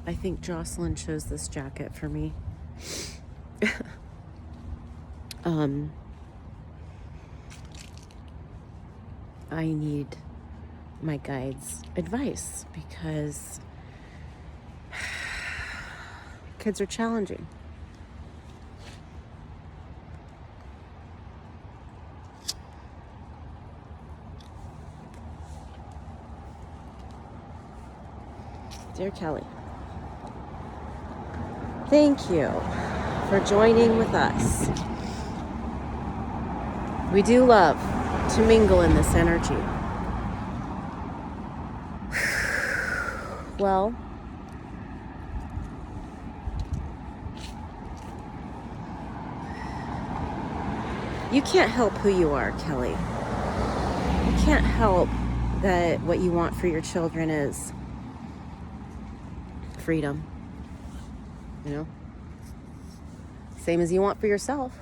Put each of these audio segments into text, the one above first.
I think Jocelyn chose this jacket for me. I need my guide's advice because kids are challenging. Dear Kellie, thank you for joining with us. We do love to mingle in this energy. Well, you can't help who you are, Kellie. You can't help that what you want for your children is freedom. You know? Same as you want for yourself.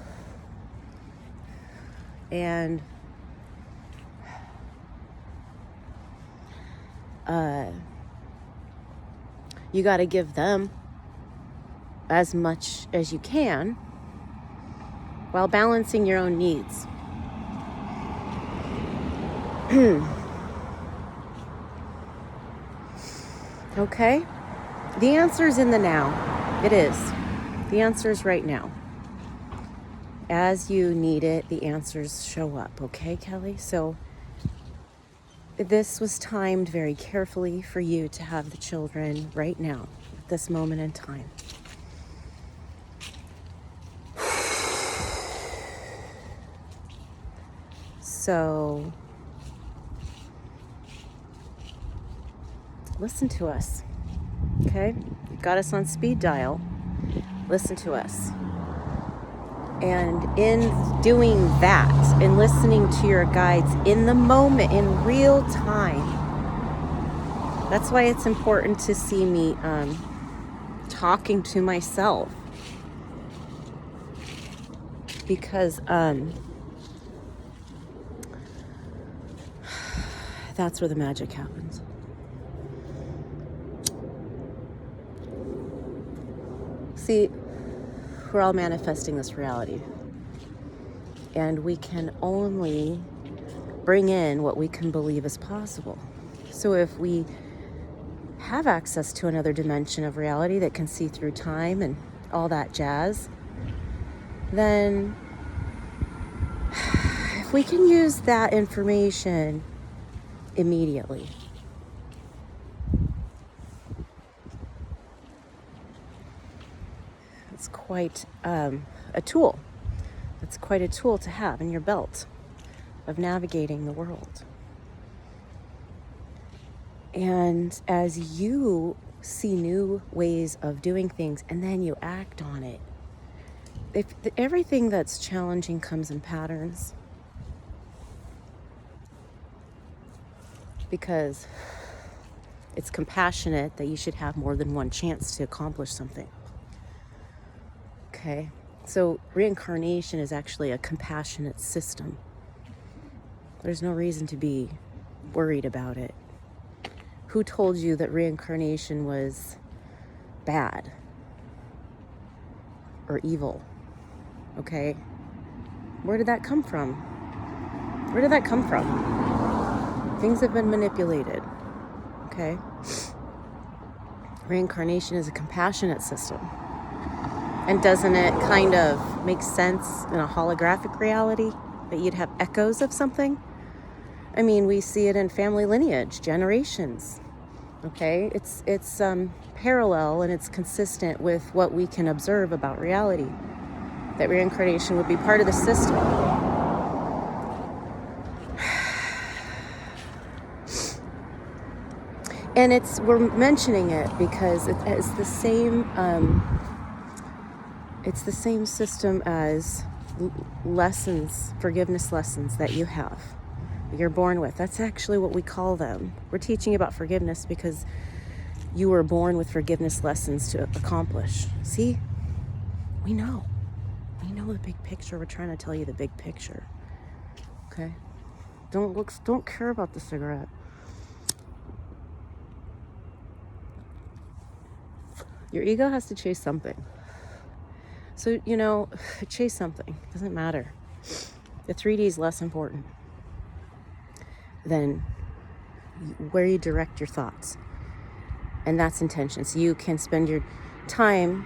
And you got to give them as much as you can while balancing your own needs. Okay? The answer's in the now. It is. The answer's right now. As you need it, the answers show up. Okay, Kellie? So this was timed very carefully for you to have the children right now, at this moment in time. So listen to us, okay? You got us on speed dial. Listen to us. And in doing that, in listening to your guides in the moment, in real time, that's why it's important to see me talking to myself. Because that's where the magic happens. See, we're all manifesting this reality. And we can only bring in what we can believe is possible. So if we have access to another dimension of reality that can see through time and all that jazz, then if we can use that information immediately, it's quite a tool. It's quite a tool to have in your belt of navigating the world. And as you see new ways of doing things and then you act on it, if everything that's challenging comes in patterns, because it's compassionate that you should have more than one chance to accomplish something. Okay? So reincarnation is actually a compassionate system. There's no reason to be worried about it. Who told you that reincarnation was bad or evil? Okay? Where did that come from? Where did that come from? Things have been manipulated. Okay? Reincarnation is a compassionate system. And doesn't it kind of make sense in a holographic reality that you'd have echoes of something? I mean, we see it in family lineage, generations. Okay? It's parallel and it's consistent with what we can observe about reality. That reincarnation would be part of the system. And we're mentioning it because it's the same system as lessons, forgiveness lessons that you have, you're born with. That's actually what we call them. We're teaching about forgiveness because you were born with forgiveness lessons to accomplish. See? We know the big picture. We're trying to tell you the big picture. Okay? Don't care about the cigarette. Your ego has to chase something. So, chase something. It doesn't matter. The 3D is less important than where you direct your thoughts. And that's intention. So you can spend your time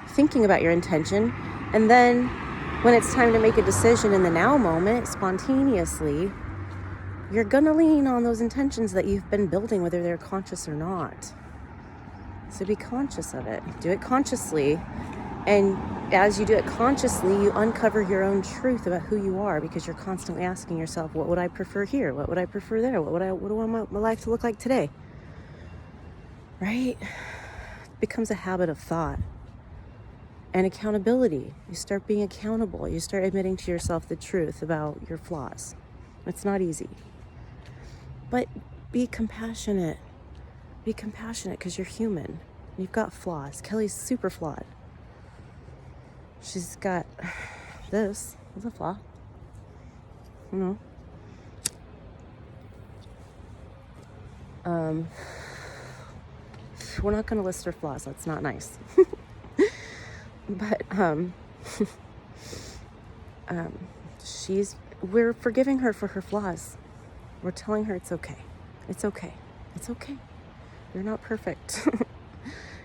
thinking about your intention, and then when it's time to make a decision in the now moment, spontaneously, you're gonna lean on those intentions that you've been building, whether they're conscious or not. So be conscious of it. Do it consciously. And as you do it consciously, you uncover your own truth about who you are, because you're constantly asking yourself, what would I prefer here? What would I prefer there? What do I want my life to look like today? Right? It becomes a habit of thought. And accountability. You start being accountable. You start admitting to yourself the truth about your flaws. It's not easy. But be compassionate. Be compassionate because you're human. You've got flaws. Kellie's super flawed. She's got this. It's a flaw. We're not going to list her flaws. That's not nice. But we're forgiving her for her flaws. We're telling her it's okay. It's okay. It's okay. You're not perfect.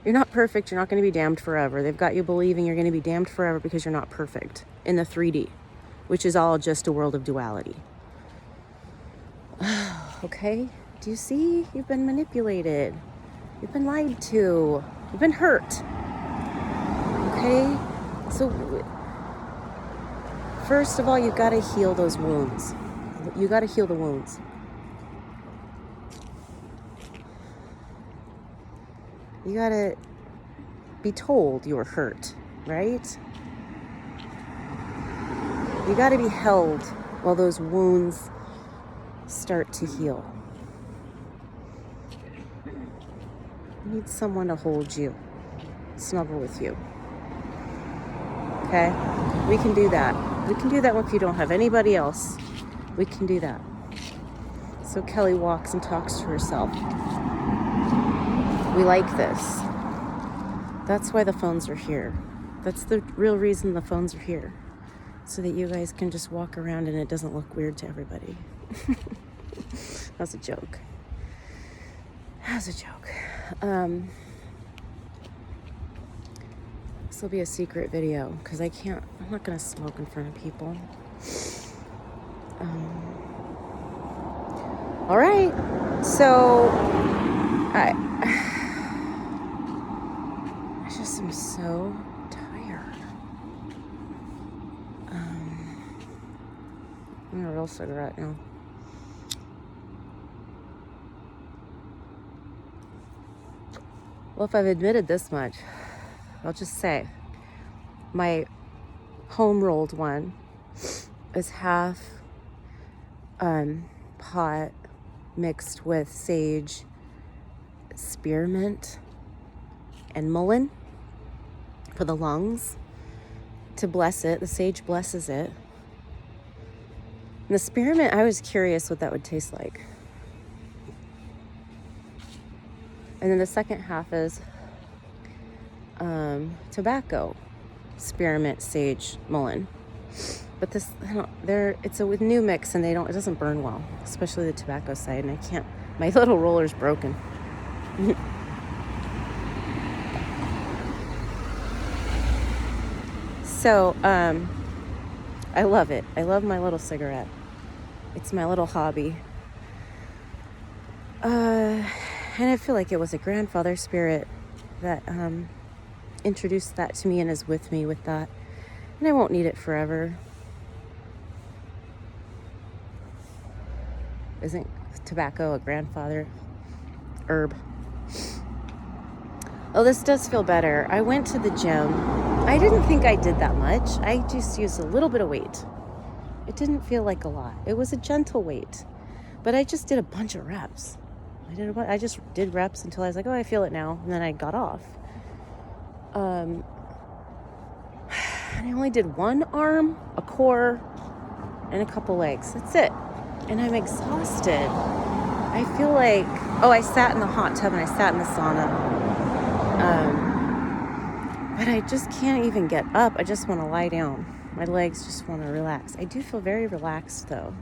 You're not perfect. You're not going to be damned forever. They've got you believing you're going to be damned forever because you're not perfect in the 3D, which is all just a world of duality. Okay? Do you see? You've been manipulated. You've been lied to. You've been hurt. Okay? So, first of all, you've got to heal those wounds. You got to heal the wounds. You got to be told you were hurt, right? You got to be held while those wounds start to heal. You need someone to hold you, snuggle with you. Okay? We can do that. We can do that if you don't have anybody else. We can do that. So Kellie walks and talks to herself. We like this. That's why the phones are here. That's the real reason the phones are here. So that you guys can just walk around and it doesn't look weird to everybody. That's a joke. That's a joke. This will be a secret video because I'm not going to smoke in front of people. All right. So I just am so tired. I'm a real cigarette now. Well, if I've admitted this much, I'll just say my home rolled one is half pot mixed with sage, spearmint, and mullein for the lungs to bless it. The sage blesses it. And the spearmint, I was curious what that would taste like. And then the second half is tobacco, spearmint, sage, mullein. But this, it's a new mix, and it doesn't burn well, especially the tobacco side. And I can't. My little roller's broken. So I love it. I love my little cigarette. It's my little hobby. And I feel like it was a grandfather spirit that introduced that to me and is with me with that. And I won't need it forever. Isn't tobacco a grandfather herb? Oh, this does feel better. I went to the gym. I didn't think I did that much. I just used a little bit of weight. It didn't feel like a lot. It was a gentle weight. But I just did a bunch of reps. I just did reps until I was like, oh, I feel it now. And then I got off. And I only did one arm, a core, and a couple legs. That's it. And I'm exhausted. I feel like, I sat in the hot tub and I sat in the sauna. But I just can't even get up. I just want to lie down. My legs just want to relax. I do feel very relaxed though.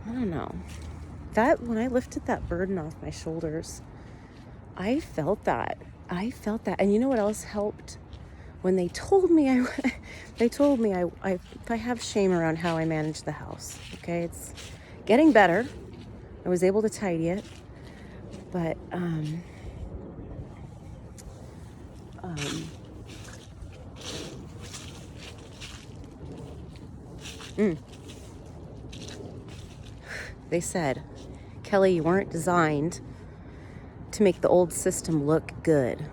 I don't know. That when I lifted that burden off my shoulders, I felt that. And you know what else helped? When they told me I have shame around how I manage the house. Okay, it's getting better. I was able to tidy it, but they said, Kellie, you weren't designed to make the old system look good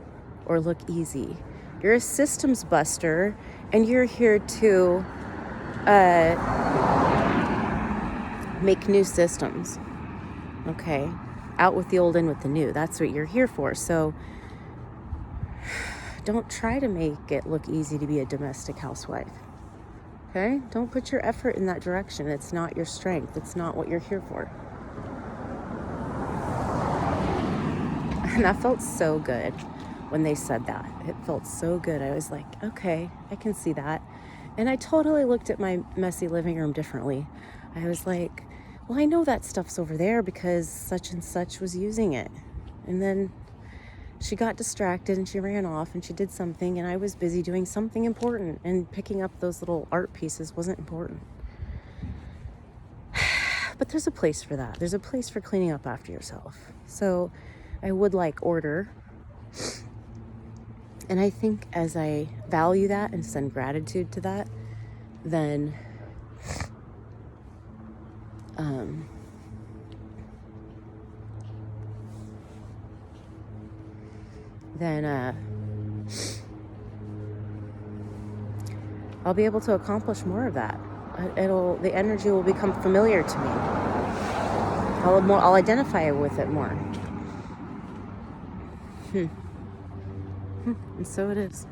or look easy. You're a systems buster, and you're here to make new systems. Okay? Out with the old, in with the new. That's what you're here for. So don't try to make it look easy to be a domestic housewife. Okay? Don't put your effort in that direction. It's not your strength. It's not what you're here for. And that felt so good when they said that. It felt so good. I was like, okay, I can see that. And I totally looked at my messy living room differently. I was like, well, I know that stuff's over there because such and such was using it. And then she got distracted and she ran off and she did something, and I was busy doing something important, and picking up those little art pieces wasn't important. But there's a place for that. There's a place for cleaning up after yourself. So I would like order. And I think as I value that and send gratitude to that, then I'll be able to accomplish more of that. The energy will become familiar to me. I'll identify with it more. And so it is.